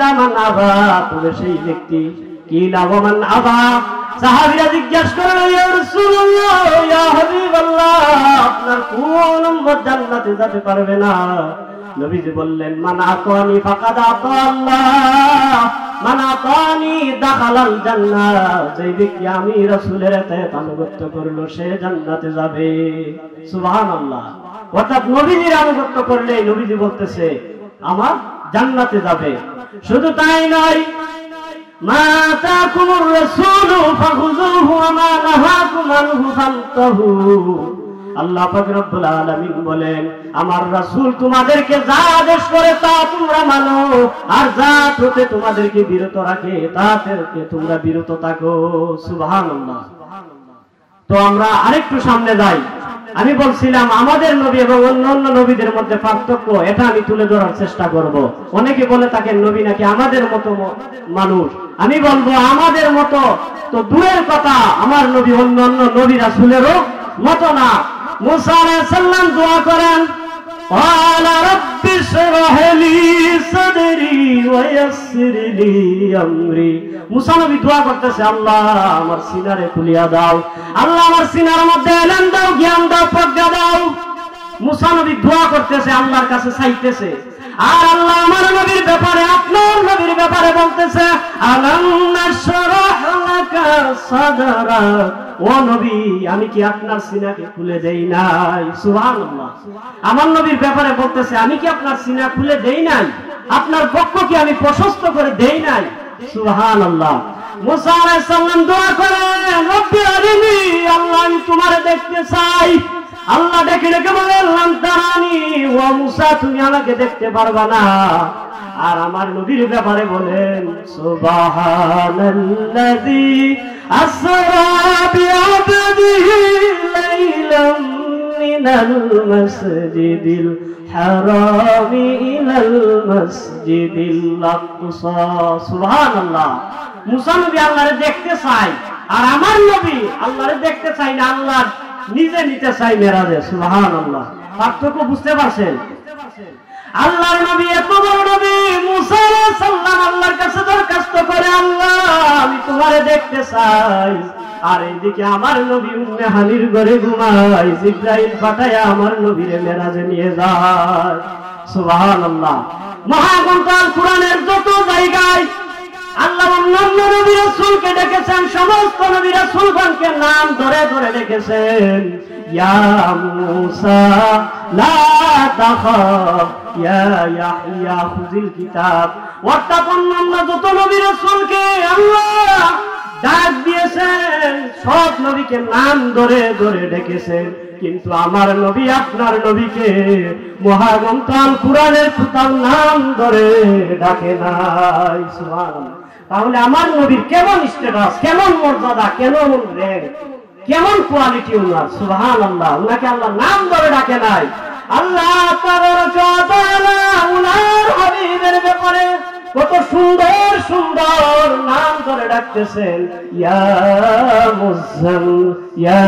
ইল্লা মান আবা, তবে সেই ব্যক্তি কিলা ওয়া মান আবা। সাহাবীরা জিজ্ঞাসা করলেন, ইয়া রাসূলুল্লাহ, ইয়া হাবিবাল্লাহ, আপনার কোন উম্মত জান্নাতে যেতে পারবে না? নবীজি বললেন, মান আতানি ফাকাদ আতা আল্লাহ, মান আতানি দাখালাল জান্নাহ, যে ব্যক্তি আমি রাসূলের এতায়াত আনুগত্য করলো সে জান্নাতে যাবে। সুবহানাল্লাহ। অর্থাৎ নবীজির আনুগত্য করলে নবীজি বলতেছে আমার জান্নাতে যাবে। শুধু তাই নয়, মা আতাকুমুর রাসূলু ফাখুযুহু ওয়া মা নাহাকুম আনহু ফান্তাহু। আল্লাহ পাক রব্বুল আলামিন বলেন, আমার রাসূল তোমাদেরকে যা আদেশ করে তা তোমরা মানো, আর যা হতে তোমাদেরকে বিরত রাখে তা থেকে তোমরা বিরত থাকো। সুবহানাল্লাহ। তো আমরা আরেকটু সামনে যাই। আমি বলছিলাম আমাদের নবী এবং অন্যান্য নবীদের মধ্যে পার্থক্য, এটা আমি তুলে ধরার চেষ্টা করব। অনেকে বলে থাকেন নবী নাকি আমাদের মতো মানুষ। আমি বলবো আমাদের মতো তো দূরের কথা, আমার নবী অন্যান্য নবী রাসূলেরও মতো না। মুসা আলাইহিস সালাম দোয়া করেন, ওয়ালা রাব্বি শরহ লি সাদরি ওয়া ইয়াসসির লি আমরি। মুসা নবী দোয়া করতেছে, আল্লাহ আমার সিনারে খুলিয়া দাও, আল্লাহ আমার সিনার মধ্যে এলেন দাও, জ্ঞান দাও, প্রজ্ঞা দাও। মুসা নবী দোয়া করতেছে, আল্লাহর কাছে চাইতেছে। আর আল্লাহ আমার নবীর ব্যাপারে, আপনার নবীর ব্যাপারে বলতেছে, আলাম নাশরাহ লাকা সাদরাক, ও নবী আমি কি আপনার সিনাকে খুলে দেই নাই? সুবহানাল্লাহ। আমার নবীর ব্যাপারে বলতেছে, আমি কি আপনার সিনা খুলে দেই নাই? আপনার বক্ষ কি আমি প্রশস্ত করে দেই নাই? সুবহানাল্লাহ। মুসা আলাইহিস সালাম দোয়া করেন, রব্বি আরিনি, আল্লাহ আমি তোমারে দেখতে চাই। আল্লাহ ডেকে ডেকে বলেন, লান তারানি, ও মুসা তুমি আমাকে দেখতে পারবা না। আর আমার নবীর ব্যাপারে বলেন, সুবহানাল্লাযী আসরা বিআবদিহি লাইলাম মিনাল মাসজিদিল হারামি ইলাল মাসজিদিল আকসা। সুবহানাল্লাহ। মুসা নবী আল্লাহরে দেখতে চাই, আর আমার নবী আল্লাহরে দেখতে চাই না, আল্লাহ নিজে নিতে চাই মেরাজে। সুবহানাল্লাহ। পার্থক্য বুঝতে পারছেন? আল্লাহর নবী এত বড় নবী, মুসা আলাইহিস সালাম আল্লাহর কাছে দরখাস্ত করে, আল্লাহ আমি তোমারে দেখতে চাই। আর এইদিকে আমার নবী উম্মে হানির ঘরে ঘুমায়, জিবরাইল পাঠায়া আমার নবীরে মেরাজে নিয়ে যায়। সুবহানাল্লাহ। মহাগ্রন্থ আল কুরআনের যত জায়গায় আল্লাহ অন্যান্য নবী রাসূলকে ডেকেছেন, সমস্ত নবী রাসূলগণকে নাম ধরে ধরে ডেকেছেন। ইয়া মুসা লা তাখাফ, ইয়া ইয়াহইয়া খুযিল কিতাব। অর্থাৎ অন্যান্য যত নবী রাসূলকে আল্লাহ ডাক দিয়েছেন, সব নবীকে নাম ধরে ধরে ডেকেছেন, কিন্তু আমার নবী আপনার নবীকে মহাগ্রন্থ আল কুরআনের কোথাও নাম ধরে ডাকে নাই। সুবহানাল্লাহ। তাহলে আমার নবীর কেমন স্ট্যাটাস, কেমন মর্যাদা, কেমন র্যাঙ্ক, কেমন কোয়ালিটি উনার। সুবহানাল্লাহ। উনাকে আল্লাহ নাম ধরে ডাকে নাই। আল্লাহ তাবারাকা ওয়া তাআলা উনার হাবিবের ব্যাপারে কত সুন্দর সুন্দর নাম ধরে ডাকতেছেন, ইয়া মুযাম্মিল, ইয়া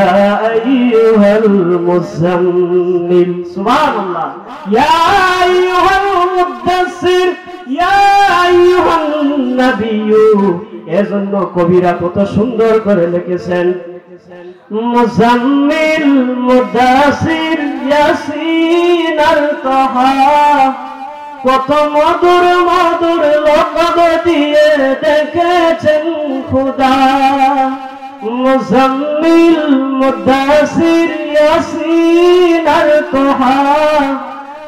আইয়ুহাল মুযাম্মিল। সুবহানাল্লাহ। ইয়া আইয়ুহাল মুদ্দাসসির, ইয়া আইয়ুহান নাবিয়্যু। এজন্য কবিরা কত সুন্দর করে লিখেছেন, মুযাম্মিল, মুদ্দাসসির, ইয়াসিন আল তাহা। কত মধুর মধুর লকব দিয়ে দেখেছেন খোদা। মুযাম্মিল, মুদ্দাসির, ইয়াসিন আর তাহা।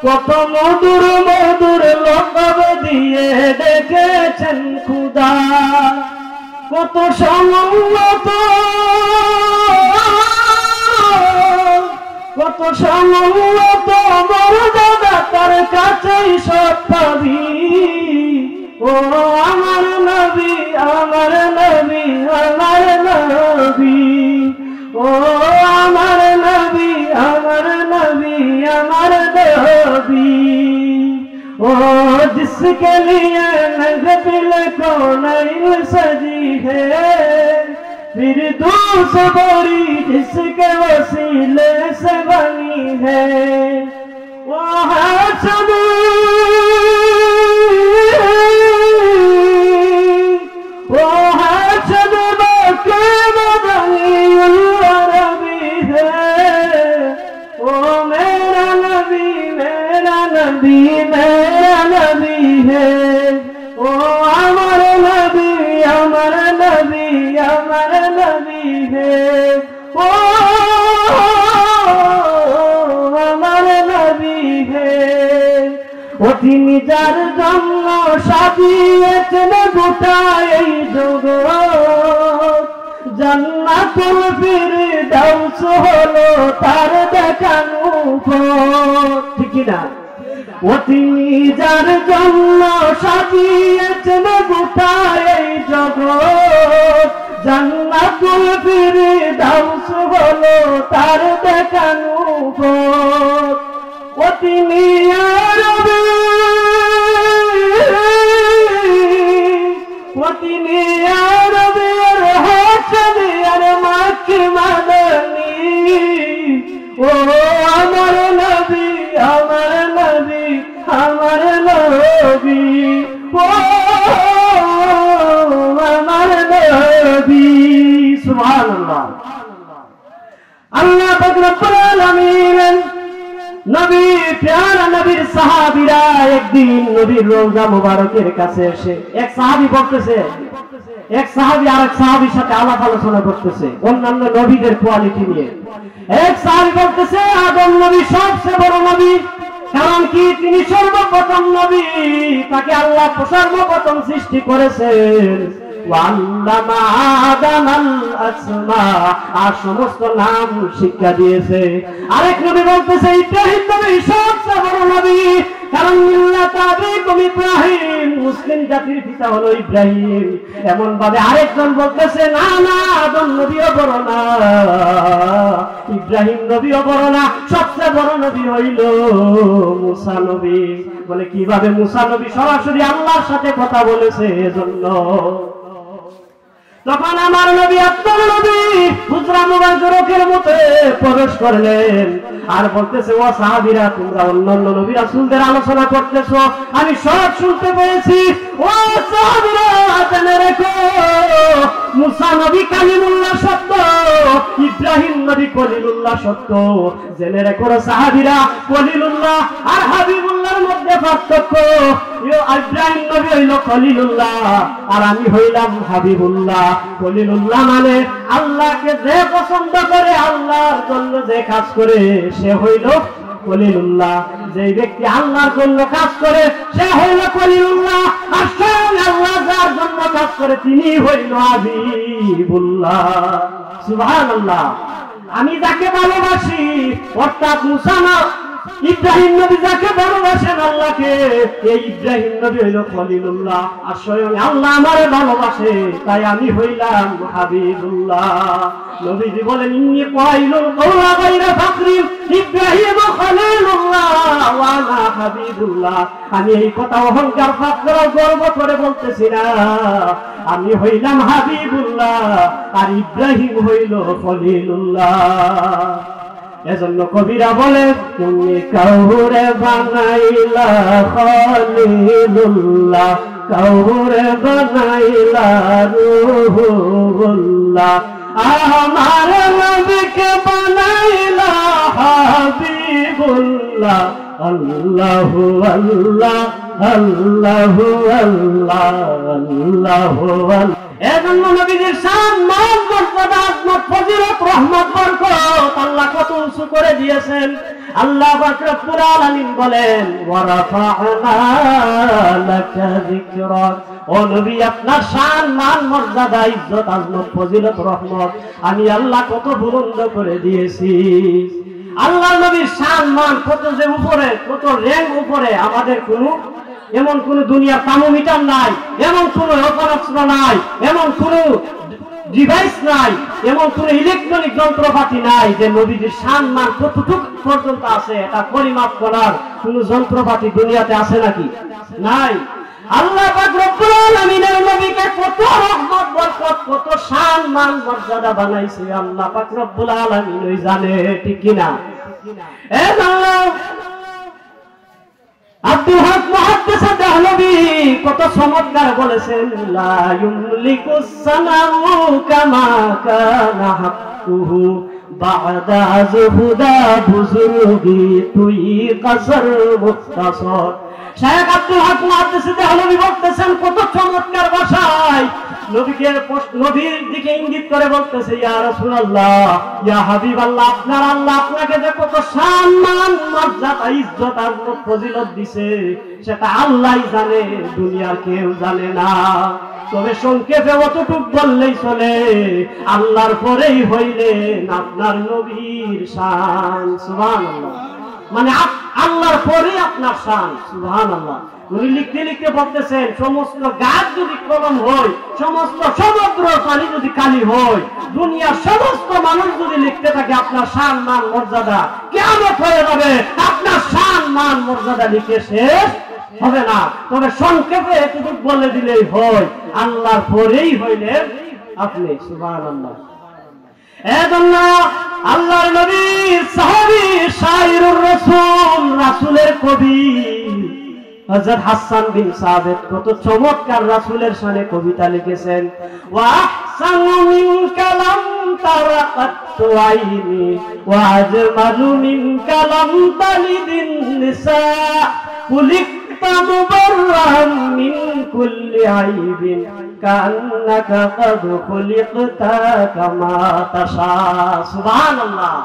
কত মধুর মধুর লকব দিয়ে দেখেছেন খোদা। কত সমুন্নত, কত সমুন্নত মর্যাদা তার কাছেই সব পাবি। ও আমার নবী, আমার নবী, আমার নবী। ও আমার নবী, আমার নবী, আমার নবী। ও जिसके लिए महफिल को नहीं सजी है, फिर दूसरी बड़ी जिसके वसीले से बनी है, वो है ও আমার নবী আমার নবী আমার নবী হে ও আমার নবী হে ও তিনি যার জন্য সাজিয়েছেন গোটা এই জগৎ জান্নাতুল ফিরদাউস হলো তার দেখানো পথ ঠিক না ও তিনি যার জন্য সাজিয়েছেন গোটা এই জগৎ জান্নাতুল ফিরদাউস হলো তার দেখানো পথ ও তিনি আরবি ও তিনি আরবি আর হাসনি আর মাকি মাদানি ও আমার নবী আমার নবী আমার নবী ও আমার নবী সুবহানাল্লাহ আল্লাহ পাক রব্বুল আলামিন নবী প্যারা নবীর সাহাবীরা একদিন নবীর রওজা মুবারকের কাছে এসে এক সাহাবী বলতেছে এক সাহাবী আরেক সাহাবীর সাথে আলাপ আলোচনা করতেছে অন্যান্য নবীদের কোয়ালিটি নিয়ে এক সাহাবী বলতেছে আদম নবী সবচেয়ে বড় নবী কারণ কি তিনি সর্বপ্রথম নবী তাকে আল্লাহ সর্বপ্রথম সৃষ্টি করেছেন ওয়াল্লামা আদামাল আসমা আর সমস্ত নাম শিক্ষা দিয়েছে আরেক নবী বলতেছে ইব্রাহিম নবী সবচেয়ে বড় নবী কারণ মিল্লাত আবিকুম ইব্রাহিম মুসলিম জাতির পিতা হলো ইব্রাহিম এমন ভাবে আরেকজন বলতেছে না না আদম নবীও বড় না ইব্রাহিম নবীও বড় না সবচেয়ে বড় নবী হইল মুসা নবী বলে কিভাবে মুসা নবী সরাসরি আল্লাহর সাথে কথা বলেছে এজন্য তখন আমার নবী আপনার নবী হুজরা মুবারকের মধ্যে প্রবেশ করলেন আর বলতেছে ও সাহাবীরা তোমরা অন্যান্য নবী রাসূলদের আলোচনা করতেছো আমি সব শুনতে পেয়েছি ও সাহাবীরা জেনে রেখো মুসা নবী কালিমুল্লাহ সত্য ইব্রাহিম নবী খলিলুল্লাহ সত্য জেনে রেখো সাহাবীরা খলিলুল্লাহ আর হাবিবুল্লাহর মধ্যে পার্থক্য ইব্রাহিম নবী হইল খলিলুল্লাহ আর আমি হইলাম হাবিবুল্লাহ খলিলুল্লাহ মানে আল্লাহকে যে পছন্দ করে আল্লাহর জন্য যে কাজ করে সে হইল খলিলুল্লাহ যে ব্যক্তি আল্লাহর জন্য কাজ করে সে হইল খলিলুল্লাহ আর স্বয়ং আল্লাহ যার জন্য কাজ করে তিনি হইল হাবিবুল্লাহ সুবহানাল্লাহ আমি যাকে ভালোবাসি অর্থাৎ মুসা না ইব্রাহিম নবী যাকে ভালোবাসেন আল্লাহকে এই ইব্রাহিম নবী হইল খলিলুল্লাহ আর স্বয়ং আল্লাহ আমারে ভালোবাসে তাই আমি হইলাম হাবিবুল্লাহ নবীজি বলেন ইন্নী কাইলুল কাওলা গায়রা ফাকরিন ইব্রাহিম খলিলুল্লাহ ওয়া আনা হাবিবুল্লাহ আমি এই কথা অহংকার ফাকর গর্ব করে বলতেছি না আমি হইলাম হাবিবুল্লাহ আর ইব্রাহিম হইল খলিলুল্লাহ এজন্য কবিরা বলে তুমি কাউরে বানাইলা খলিলুল্লাহ কাউরে বানাইলা রূহুল্লাহ আমার নবীকে বানাইলা হাবিবুল্লাহ আল্লাহু আল্লাহ আল্লাহু আল্লাহ আল্লাহু আল্লাহ এজন্য নবীর শান মান মর্যাদা আজমত ফজিলত রহমত বরকত আল্লাহ কত উঁচু করে দিয়েছেন আল্লাহ পাক রব্বুল আলামিন বলেন ওয়া রাফা'না লাকা যিকরাক ও নবী আপনার শান মান মর্যাদা ইজ্জত আজমত ফজিলত রহমত আমি আল্লাহ কত বুলন্দ করে দিয়েছি আল্লাহ নবীর শান মান কত যে উপরে কত র্যাঙ্ক উপরে আমাদের কোনো এমন কোন দুনিয়ার থার্মোমিটার নাই এমন কোন অপরাস্ত্র নাই এমন কোন ডিভাইস নাই এমন কোন ইলেকট্রনিক যন্ত্রপাতি নাই যে নবীর সম্মান কতটুকু পর্যন্ত আছে এটা পরিমাপ করার কোন যন্ত্রপাতি দুনিয়াতে আছে নাকি নাই আল্লাহ পাক রব্বুল আলামিনের নবীকে কত রহমত বরকত কত সম্মান মর্যাদা বানাইছে আল্লাহ পাক রব্বুল আলামিনই জানে ঠিক কি না এ আল্লাহ আব্দুল হক মুহাদ্দিস দেহলভী কত চমৎকার বলেছেন লা ইউমলিকুস সানাউ কামা কানা হাক্কুহু বা'দা যুহুদা বুজুরগি তুই কাসর মুখতাসর শেখ আব্দুল হক মুহাদ্দিস দেহলভী বলতেছেন কত নবীর দিকে ইঙ্গিত করে বলতেছে, ইয়া রাসূলুল্লাহ, ইয়া হাবিবাল্লাহ, আপনার আল্লাহ আপনাকে যে কত সম্মান, মর্যাদা, ইজ্জত আর ফজিলত দিছে সেটা আল্লাহই জানে, দুনিয়ার কেউ জানে না। তবে সংক্ষেপে অতটুক বললেই চলে, আল্লাহর পরেই হইলেন আপনার নবীর শান। সুবহানাল্লাহ। মানে আল্লাহর পরে আপনার শান। সুবহানাল্লাহ। উনি লিখতে লিখতে বলতেছেন, সমস্ত গাছ যদি কলম হয়, সমস্ত সমুদ্র পানি যদি কালি হয়, দুনিয়ার সমস্ত মানুষ যদি লিখতে থাকে আপনার শান মান মর্যাদা, কিয়ামত হয়ে যাবে, আপনার শান মান মর্যাদা লিখে শেষ হবে না। তবে সংক্ষেপে এতটুকু বলে দিলেই হয়, আল্লাহর পরেই হইলেন আপনি। সুবহানাল্লাহ। এজন্য আল্লাহর নবী, সাহাবী, শায়রুর রাসূল, রাসূলের কবি হযরত হাসান বিন সাবিত কত চমৎকার রাসূলের শানে কবিতা লিখেছেন। ওয়া আহসানু মিনকা লাম তারাকাতু আইনি ওয়া আজমালু মিনকা লাম তালিদিন নিসা কুলিকতা মুবাররান মিন কুল্লি আইবিন কান্নাকা কাদ খুলিকতা কামা তাশা। সুবহানাল্লাহ।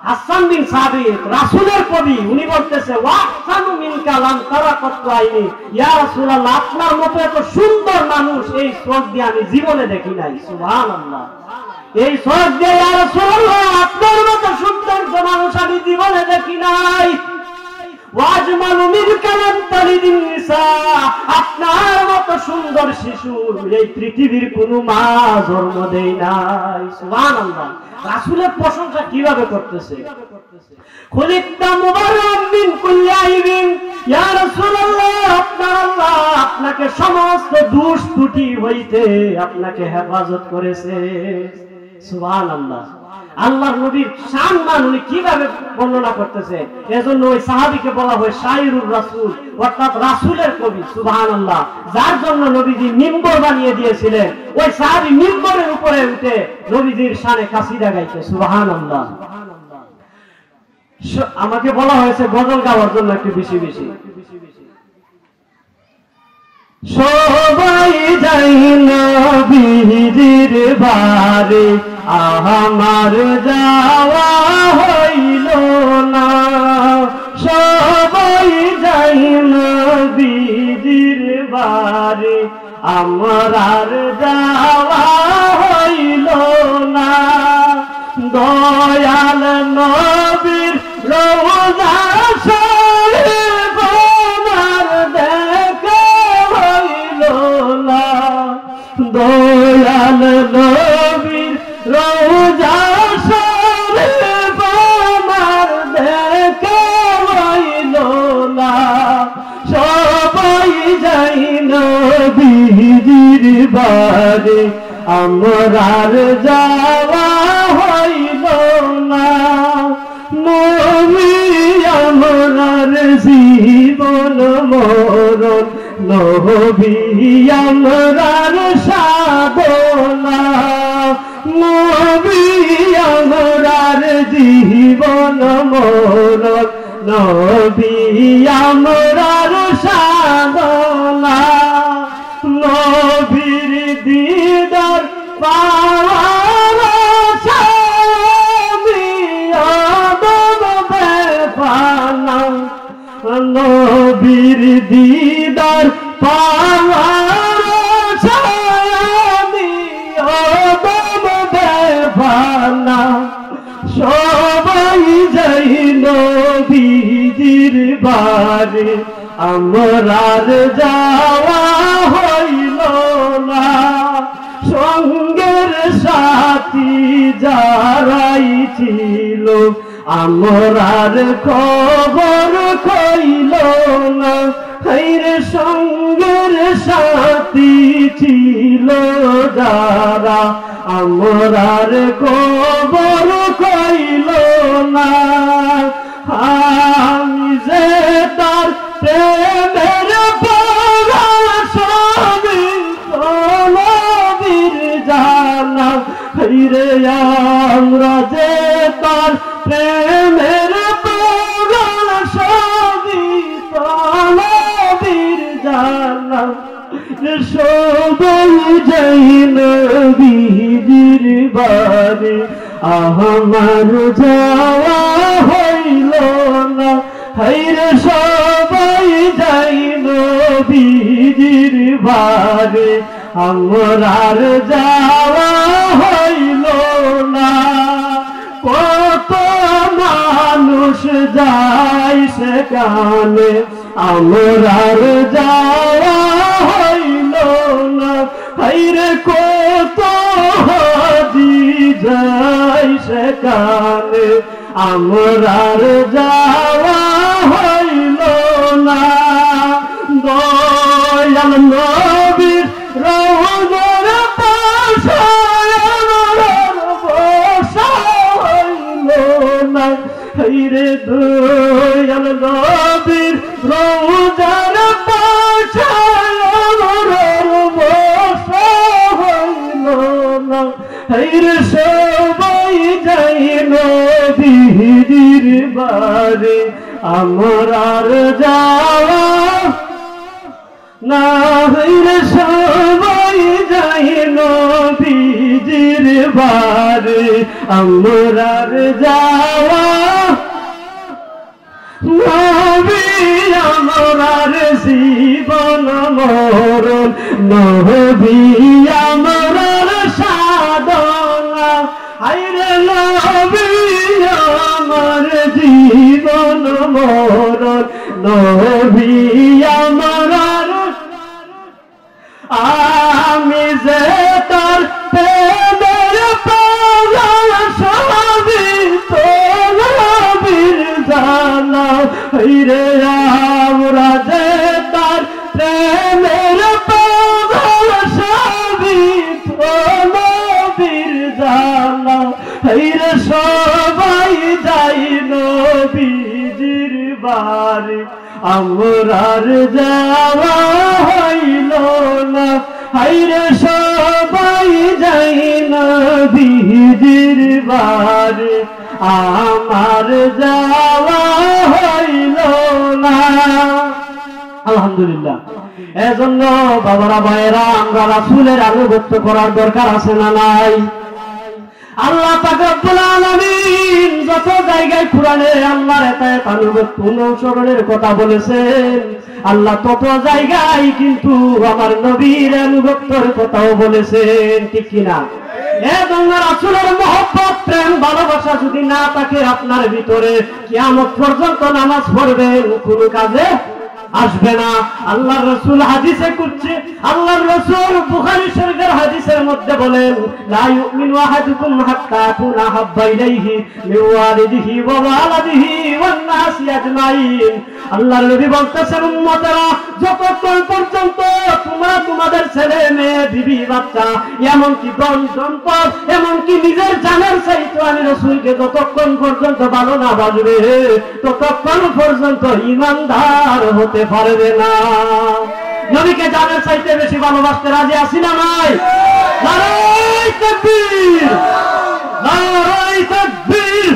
হাসান বিন সাবিত রাসূলের কবি, উনি বলতেছে, ওয়া আহসানু মিনকা লাম তারাকাতু আইনি, ইয়া রাসূলুল্লাহ, আপনার মতো এত সুন্দর মানুষ এই চোখ দিয়ে আমি জীবনে দেখি নাই। সুবহানাল্লাহ। এই চোখ দিয়ে ইয়া রাসূলুল্লাহ, আপনার মতো সুন্দর মানুষ আমি জীবনে দেখি নাই। ওয়াজমালু মিনকা লাম তালিদিন নিসা, আপনার মতো সুন্দর শিশু এই পৃথিবীর কোনো মা জন্ম দেয় নাই। সুবহানাল্লাহ। রাসূলের প্রশংসা কিভাবে করতেছে, খুলিকতা মুবাররাম মিন কুল্লি আইবিন, ইয়া রাসূলুল্লাহ, আপনার আল্লাহ আপনাকে সমস্ত দোষ ত্রুটি হইতে আপনাকে হেফাজত করেছে। সুবহানাল্লাহ। আল্লাহর নবীর শান মান উনি কিভাবে বর্ণনা করতেছে, এজন্য ওই সাহাবীকে বলা হয় শায়রুর রাসূল, অর্থাৎ রাসূলের কবি। সুবহানাল্লাহ। যার জন্য নবীজি মিম্বর বানিয়ে দিয়েছিলেন, ওই সাহাবী মিম্বরের উপরে উঠে নবীজির শানে কাসিদা গাইতে। সুবহানাল্লাহ। আমাকে বলা হয়েছে গজল গাওয়ার জন্য একটু বেশি বেশি। সবাই যাই নবীজির বাড়ি, আমার যাওয়া হইল না, সবাই যাই নবীজির বাড়ি, আমার যাওয়া হইল না, দয়াল নবীর রওজা শরীফ আমার দেখা হইল না, দয়াল নবীর রওজা শরীফ আমার দেখা হইল না, সবাই যাই নবীজির বাড়ি, আমার যাওয়া হইল না, নবী আমার জীবন মরণ, নবী আমার সাধনা, নবী আমার জীবন মরণ, নবী আমার সাধনা, নবীর দিদার পাওয়ার আশায় আদম বেফানা, নবীর দিদার পাওয়ার আশায় আদম বেফানা, সবাই যাই নবীজির বাড়ি, আমার যাওয়া হইল না, সঙ্গের সাথী যারাই ছিল আমার খবর কইল না, হাইরে সঙ্গের সাথী ছিল যারা আমার খবর কইল না, আমি যে তার প্রেমের পাগল সবই নবীর জানা, হাইরে আমরা যে তার প্রেমের পাগল সবই নবীর জানা, সবাই যাই নবীজির বাড়ি আমার যাওয়া হইল না হায়রে সবাই যাই নবীজির বাড়ি আমার যাওয়া হইল না কত মানুষ যায় সেখানে আমার যাওয়া হইল না হায়রে কত হাজি যায় সেখানে আমার যাওয়া হইল না দয়াল নবীর রওজার পাশে আমার বসা হইল না হায়রে দয়াল নবীর রওজার পাশে আমার বসা হইল না হায়রে সবাই যাই নবীজির বাড়ি আমার যাওয়া না হায়রে সবাই যাই নবীজির বাড়ি আমার যাওয়া নবী আমার জীবন মরণ নবী আমার সাধনা হায়রে নবী আমার জীবন মরণ নবী আমার আমি যে তার প্রেমের পাগল সবই তো নবীর জানা হায়রে আমরা যে তার প্রেমের পাগল সবই তো নবীর জানা হায়রে সবাই যাই নবীজির বাড়ি আমার যাওয়া হইল না হায়রে সবাই যাই নবীজির বাড়ি আমার যাওয়া হইল না আলহামদুলিল্লাহ এজন্য বাবারা ভাইয়েরা আমরা রাসূলের আনুগত্য করার দরকার আছে না নাই আল্লাহ পাক রব্বুল আলামিন যত জায়গায় কোরআনে আল্লাহর এত আনুগত্য অনুসরণের কথা বলেছেন আল্লাহ তত জায়গায় কিন্তু আমার নবীর আনুগত্যের কথাও বলেছেন ঠিক কিনা এজন্য রাসূলের মহব্বত প্রেম ভালোবাসা যদি না থাকে আপনার ভিতরে কিয়ামত পর্যন্ত নামাজ পড়বেন কোনো কাজে আসবে না আল্লাহর রাসূল হাদিসে কুদসি আল্লাহর রাসূল বুখারী শরীফের হাদিসের মধ্যে বলেন লা ইউমিনু আহাদুকুম হাত্তা কুনা হাব্বা ইলাইহি মিন ওয়ালিদিহি ওয়া ওয়ালাদিহি ওয়ান নাসি আজমাইন আল্লাহর নবী বলতেছেন উম্মতেরা যতক্ষণ পর্যন্ত তোমরা তোমাদের ছেলে মেয়ে বিবি বাচ্চা এমনকি ধন সম্পদ এমনকি নিজের জানের চাইতে আমি রাসূলকে যতক্ষণ পর্যন্ত ভালো না বাসবে ততক্ষণ পর্যন্ত ঈমানদার হতে পারবে না নবীকে জানের চাইতে বেশি ভালোবাসতে রাজি আছি না নাই নারায়ে তাকবীর নারায়ে তাকবীর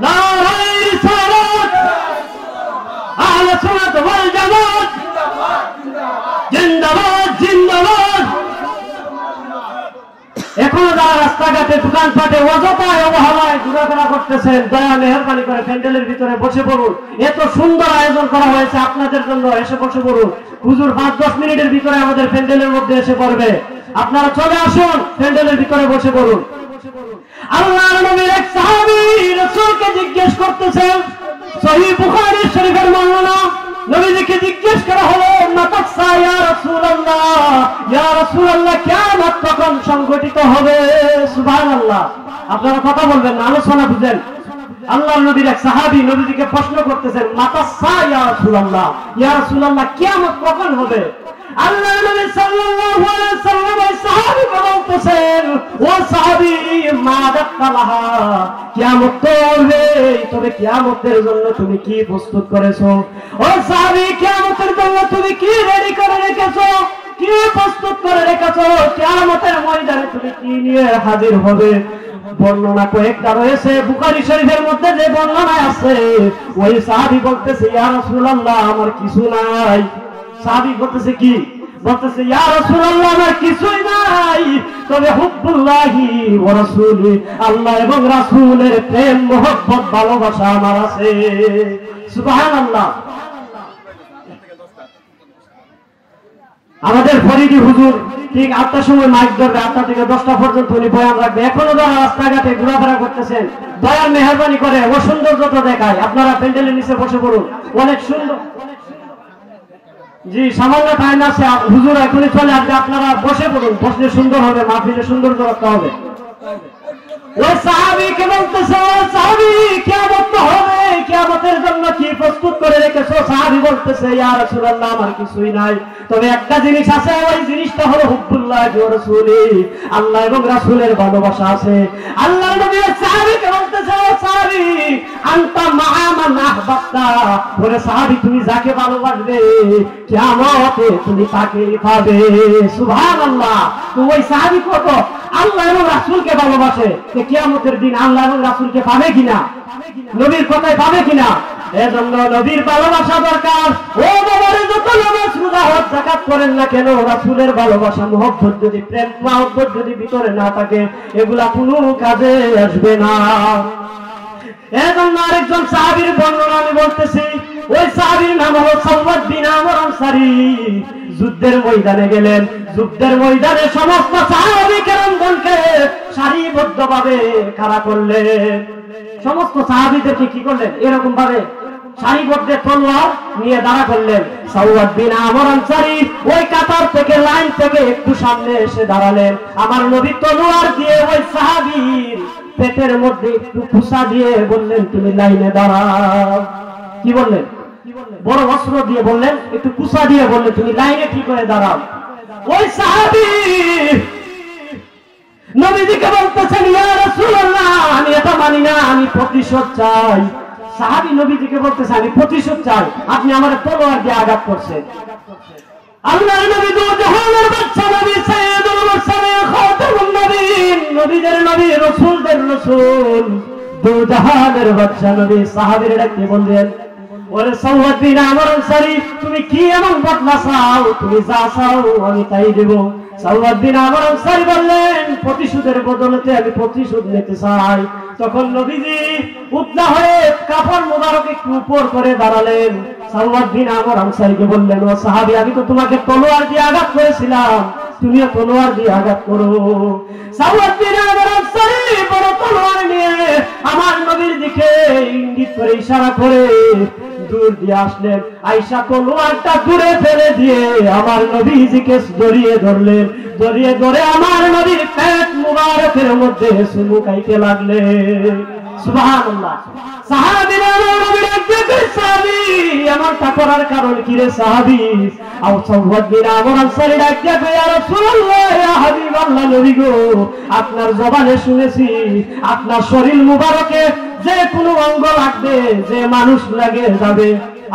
নারায়ে রিসালাত আহলে সুন্নাত ওয়াল জামাত জিন্দাবাদ জিন্দাবাদ এখনো যারা রাস্তাঘাটে দোকানপাটে অযথায় অবহেলায় ঘোরাফেরা করতেছেন দয়া মেহেরবানি করে প্যান্ডেলের ভিতরে বসে পড়ুন এত সুন্দর আয়োজন করা হয়েছে আপনাদের জন্য এসে বসে পড়ুন হুজুর 5-10 মিনিটের ভিতরে আমাদের প্যান্ডেলের মধ্যে এসে পড়বে আপনারা চলে আসুন প্যান্ডেলের ভিতরে বসে পড়ুন আল্লাহর নবীর এক সাহাবী রাসূলকে জিজ্ঞেস করতেছেন সহিহ বুখারী শরীফের বর্ণনা নবীজিকে জিজ্ঞেস করা হলো মাতাসা ইয়া রাসূলুল্লাহ কিয়ামত কখন সংঘটিত হবে সুবহানাল্লাহ আপনারা কথা বলবেন না আলোচনা বুঝেন আল্লাহর নবীর এক সাহাবী নবীজিকে প্রশ্ন করতেছেন মাতাসা ইয়া রাসূলুল্লাহ কিয়ামত কখন হবে আল্লাহর নবী সাল্লাল্লাহু আলাইহি ওয়াসাল্লাম ওই সাহাবীকে বলতেছেন ও সাহাবী মা দাক্কালাহা কিয়ামত হবে তবে কিয়ামতের জন্য তুমি কি প্রস্তুত করেছো ও সাহাবী কিয়ামতের জন্য তুমি কি রেডি করে রেখেছো কি প্রস্তুত করে রেখেছো কিয়ামতের ময়দানে তুমি কি নিয়ে হাজির হবে বর্ণনা কয়েকটা রয়েছে বুখারী শরীফের মধ্যে যে বর্ণনা আছে ওই সাহাবী বলতেছে ইয়া রাসূলুল্লাহ আমার কিছু নাই সাহাবী বলতেছে কি? বলতেছে ইয়া রাসূলুল্লাহ আমার কিছুই নাই, তবে হুব্বুল্লাহি ওয়া রাসূলি, আল্লাহ এবং রাসূলের প্রেম মহব্বত ভালোবাসা আমার আছে। সুবহানাল্লাহ। আমাদের ফরিদি হুজুর ঠিক 8টার সময় মাইক ধরবে, 8টা থেকে 10টা পর্যন্ত উনি বয়ান রাখবে। এখনো যারা রাস্তাঘাটে ঘোরাফেরা করতেছেন, দয়ার মেহরবানি করে ও সৌন্দর্যটা দেখায়, আপনারা প্যান্ডেলের নিচে বসে পড়ুন, অনেক সুন্দর। জি সামান্য টাইম আছে, হুজুর এখনই চলে আসবে, আপনারা বসে পড়ুন, বসলে সুন্দর হবে, মাহফিলে সৌন্দর্য রাখতে হবে। ওই সাহাবীকে বলতেছে, ও সাহাবী কিয়ামত হবে, কিয়ামতের জন্য কি প্রস্তুত করে রেখেছো? সাহাবী বলতেছে ইয়া রাসূলুল্লাহ আমার কিছুই নাই, তবে একটা জিনিস আছে, ওই জিনিসটা হলো হুব্বুল্লাহি ওয়া রাসূলি, আল্লাহ এবং রাসূলের ভালোবাসা আছে। আল্লাহর নবী সাহাবীকে বলতেছে, ও সাহাবী আনতা মা'a মান আহবাবতা, বলে সাহাবী তুমি যাকে ভালোবাসবে কিয়ামতে তুমি তাকে পাবে। সুবহানাল্লাহ। তো ওই সাহাবী কত আল্লাহ এবং রাসূলকে ভালোবাসে, কিয়ামতের দিন আল্লাহ এবং রাসূলকে পাবে কিনা, নবীর কথায় পাবে কিনা? এজন্য নবীর ভালোবাসা দরকার। ও বাবারে, যত নামাজ রোজা হজ যাকাত করেন না কেন, রাসূলের ভালোবাসা মহব্বত যদি, প্রেম মহব্বত যদি ভিতরে না থাকে, এগুলা কোনো কাজে আসবে না। এজন্য আরেকজন সাহাবীর বর্ণনা আমি বলতেছি। ওই সাহাবীর নাম হলো সাওয়াদ বিন আমর আনসারী। যুদ্ধের ময়দানে গেলেন, যুদ্ধের ময়দানে সমস্ত সাহাবী কেরামগণকে সারিবদ্ধভাবে খাড়া করলেন। সমস্ত সাহাবীদেরকে কি করলেন? এরকম ভাবে সারিবদ্ধ তলোয়ার নিয়ে দাঁড়া করলেন। সাওয়াদ বিন আমর আনসারী ওই কাতার থেকে, লাইন থেকে একটু সামনে এসে দাঁড়ালেন। আমার নবী তলোয়ার দিয়ে ওই সাহাবীর পেটের মধ্যে একটু কুসা দিয়ে বললেন, তুমি লাইনে দাঁড়াও। কি বললেন? বড় অস্ত্র দিয়ে বললেন, একটু কুসা দিয়ে বললেন, তুমি লাইনে কি করে দাঁড়াও। ওই সাহাবী নবীজিকে বলতেছেন, ইয়া রাসূলুল্লাহ আমি এটা মানি না, আমি প্রতিশোধ চাই। সাহাবী নবীজিকে বলতেছে, আমি প্রতিশোধ চাই, আপনি আমার তলোয়ার দিয়ে আঘাত করছেন। আল্লাহর নবী দু জাহানের বাদশা নবী, সাইয়্যিদুল মুরসালিন, খাতামুন নবীন, নবীদের নবী, রাসূলদের রাসূল, দু জাহানের বাদশা নবী সাহাবীরা ডাকতে বললেন, ওরে সাওয়াদ বিন আমর আনসারী তুমি কি এমন বদলা চাও? তুমি যা চাও আমি তাই দেব। সাওয়াদ বিন আমর আনসারী বললেন, প্রতিশোধের বদলতে আমি প্রতিশোধ নিতে চাই। তখন নবীজি উদ্দা হয়ে কাপড় মোবারক একটু উপর করে দাঁড়ালেন। সাওয়াদ বিন আমর আনসারীকে বললেন, ও সাহাবী আমি তো তোমাকে তলোয়ার দিয়ে আঘাত করেছিলাম, তুমিও তলোয়ার দিয়ে আঘাত করো। সাওয়াদ বিন আমর আনসারী বড় তলোয়ার নিয়ে আমার নবীর দিকে ইঙ্গিত করে, ইশারা করে দূর দিয়ে আসলেন। আয়েশা তলোয়ারটা দূরে ফেলে দিয়ে আমার নবীজিকে জড়িয়ে ধরলেন। জড়িয়ে ধরে আমার নবীর পেট মুবারকের মধ্যে চুমুকাইতে লাগলেন। সুবহানাল্লাহ। সাহাবীরা নবীর দিকে, সাহাবী এমনটা করার কারণ কি রে সাহাবী? আও সাওয়াদ বিন আমর আনসারী ডাকতে, ইয়া রাসূলুল্লাহ, ইয়া হাবিবাল্লাহ, নবী গো আপনার জবানে শুনেছি আপনার শরীর মুবারকে যে কোনো অঙ্গ লাগবে, যে মানুষ লাগে যাবে,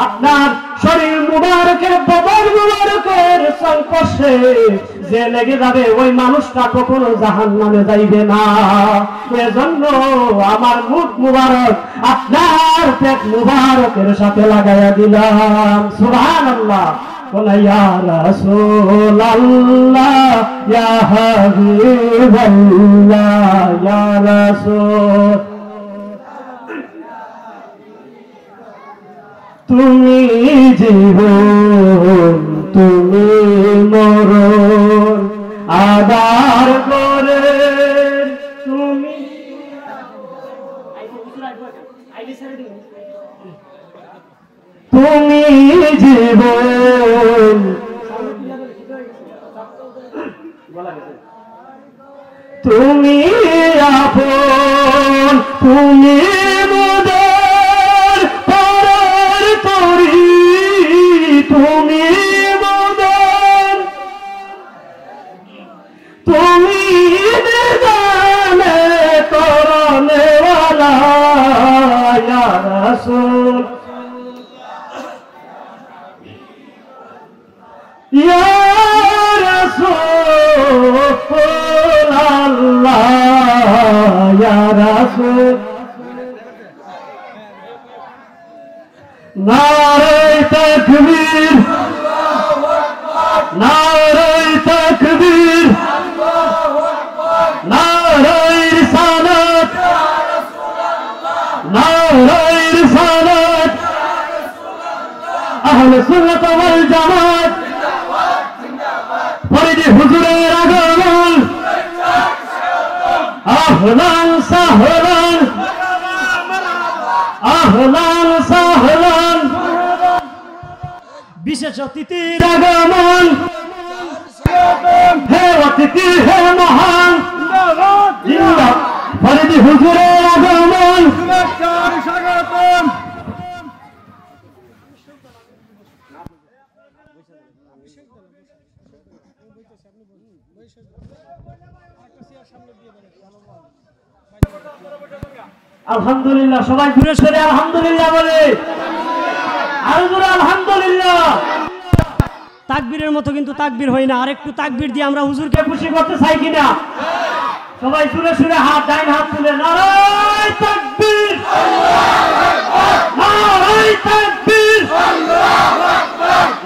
আপনার শরীর মুবারকের, বদন মুবারকের সংস্পর্শে যে লেগে যাবে, ওই মানুষটা কখনো জাহান্নামে যাইবে না। এজন্য আমার মুখ মুবারক আপনার পেট মুবারকের সাথে লাগাইয়া দিলাম। সুবহানাল্লাহ। বলা ইয়া রাসূলুল্লাহ, ইয়া হাবিবাল্লাহ, ইয়া রাসূল, তুমি জীবন তুমি মরণ আদার করে, তুমি তুমি জীবন তুমি আপন, তুমি মোদের পরের তরি, তুমি মোদের, তুমি নিজামে করনেওয়ালা, ইয়া রাসূল, ইয়া রাসূলুল্লাহ, ইয়া রাসূল। নারে তাকবীর, সুন্নাত ওয়াল জামাত ফরিদি হুজুরের আগমন আহলান সাহলান আহলান সাহলান বিশেষ অতিথির আগমন হে অতিথি হে মহান জিন্দাবাদ ফরিদি হুজুরের আগমন স্বাগতম আলহামদুলিল্লাহ সবাই ঘুরে সরে আলহামদুলিল্লাহ বলে আলহামদুলিল্লাহ তাকবীরের মতো কিন্তু তাকবীর হয় না আরেকটু তাকবীর দিয়ে আমরা হুজুরকে খুশি করতে চাই কিনা সবাই জুড়ে সুরে হাত ডাইন হাত তুলে নারায়ে তাকবীর নারায়ে তাকবীর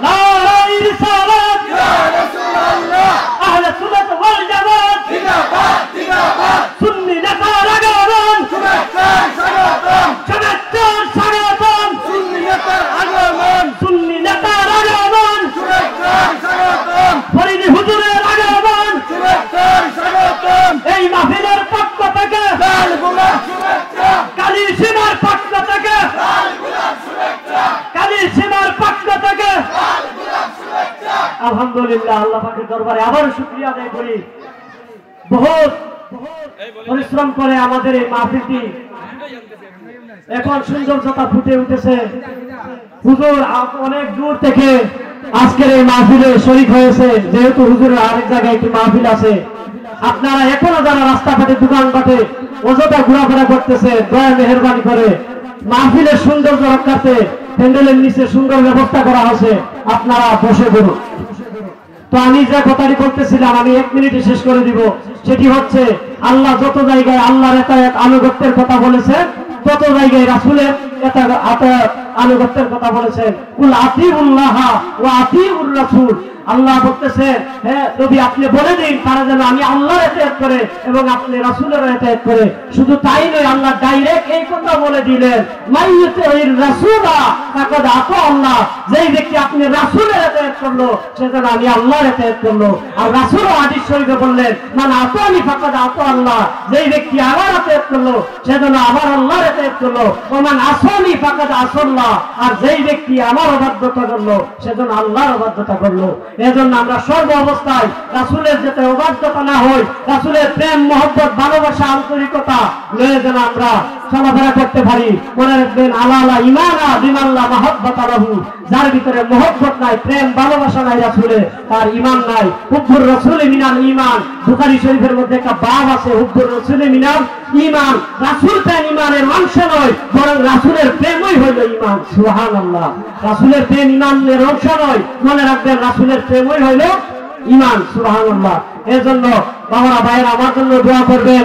নারায়ে রিসালাত ইয়া রাসূলুল্লাহ আহলে সুন্নাত ওয়াল জামাত জিন্দাবাদ জিন্দাবাদ সুন্নি নেতার আগমন শুভেচ্ছা স্বাগতম শুভেচ্ছা স্বাগতম সুন্নি নেতার আগমন সুন্নি নেতার আগমন শুভেচ্ছা স্বাগতম ফরিদি হুজুরের আগমন শুভেচ্ছা স্বাগতম এই মাহফিলের পক্ষ থেকে লাল গোলাপ শুভেচ্ছা কালী সীমার পক্ষ থেকে লাল গোলাপ শুভেচ্ছা কালী সীমার পক্ষ থেকে লাল গোলাপ শুভেচ্ছা আলহামদুলিল্লাহ আল্লাহ পাকের দরবারে আবার শুকরিয়া আদায় করি বহুত পরিশ্রম করে আমাদের এই মাহফিলটি এখন সৌন্দর্যতা ফুটে উঠেছে হুজুর অনেক দূর থেকে আজকের এই মাহফিলে শরীক হয়েছে যেহেতু হুজুরের আরেক জায়গায় একটি মাহফিল আছে আপনারা এখনো যারা রাস্তাঘাটে দোকানঘাটে অযথা ঘোরাফেরা করতেছে দয়া মেহেরবানি করে মাহফিলের সৌন্দর্য রক্ষার্থে প্যান্ডেলের নিচে সুন্দর ব্যবস্থা করা হয়েছে আপনারা বসে পড়ুন তো আমি যে কথাটি বলতেছিলাম আমি 1 মিনিটে শেষ করে দিব সেটি হচ্ছে আল্লাহ যত জায়গায় আল্লাহর এতায়াত আনুগত্যের কথা বলেছেন তত জায়গায় রাসূলের এতায়াত আনুগত্যের কথা বলেছেন কুল আতিউল্লাহ ওয়া আতিউর রাসূল আল্লাহ বলতেছেন হ্যাঁ নবী আপনি বলে দিন তারা যেন আমি আল্লাহর এতায়াত করে এবং আপনি রাসূলের এতায়াত করে শুধু তাই নয় আল্লাহ ডাইরেক্ট এই কথা বলে দিলেন মাইয়ুতির রাসূলা ফাকাদ আতা আল্লাহ যেই ব্যক্তি আপনি রাসূলের এতায়াত করলো সে যেন আমি আল্লাহর এতায়াত করলো আর রাসূলও হাদিস শরীফে বললেন মান আতানি ফাকাদ আতা আল্লাহ যেই ব্যক্তি আমার এতায়াত করলো সে যেন আমার আল্লাহর এতায়াত করলো ওয়া মান আসানি ফাকাদ আসাল্লাহ আর যেই ব্যক্তি আমার অবাধ্যতা করলো সে যেন আল্লাহর অবাধ্যতা করলো এজন্য আমরা সর্ব অবস্থায় রাসূলের যাতে অবাধ্যতা না হয় রাসূলের প্রেম মহব্বত ভালোবাসা আন্তরিকতা লয়ে যেন আমরা চলাফেরা করতে পারি মনে রাখবেন আলা আলা ঈমানা বিমাল্লা মাহাব্বাতা লাহু যার ভিতরে মহব্বত নাই প্রেম ভালোবাসা নাই রাসূলের তার ঈমান নাই হুব্বুর রাসূল মিনাল ঈমান বুখারী শরীফের মধ্যে একটা বাব আছে হুব্বুর রাসূল মিনাল ঈমান রাসূল প্রেম ঈমানের অংশ নয় বরং রাসূলের প্রেমই হলো ঈমান সুবহানাল্লাহ রাসূলের প্রেম ঈমানের অংশ নয় মনে রাখবেন রাসূলের প্রেমই হলো ঈমান সুবহানাল্লাহ এজন্য বাবারা ভাইরা আমার জন্য দোয়া করবেন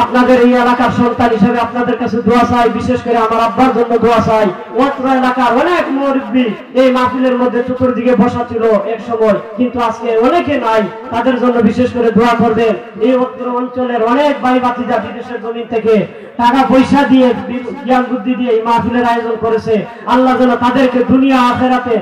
আপনাদের এই এলাকার সন্তান হিসেবে আপনাদের কাছে দোয়া চাই বিশেষ করে আমার আব্বার জন্য দোয়া চাই অত্র এলাকার অনেক মুরব্বি এই মাহফিলের মধ্যে চতুর্দিকে বসা ছিল এক সময় কিন্তু আজকে অনেকে নাই তাদের জন্য বিশেষ করে দোয়া করবেন এই অত্র অঞ্চলের অনেক ভাই ভাতিজা বিদেশের জমিন থেকে টাকা পয়সা দিয়ে জ্ঞান বুদ্ধি দিয়ে এই মাহফিলের আয়োজন করেছে আল্লাহ যেন তাদেরকে দুনিয়া আখিরাতে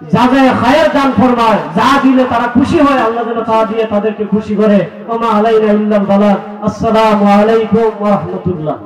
যা যা খায়ের দান ফরমায় যা দিলে তারা খুশি হয় আল্লাহ যেন তা দিয়ে তাদেরকে খুশি করে ওমা আলাইনা ইল্লাল বালাগ আসসালামু আলাইকুম ওয়া রাহমাতুল্লাহ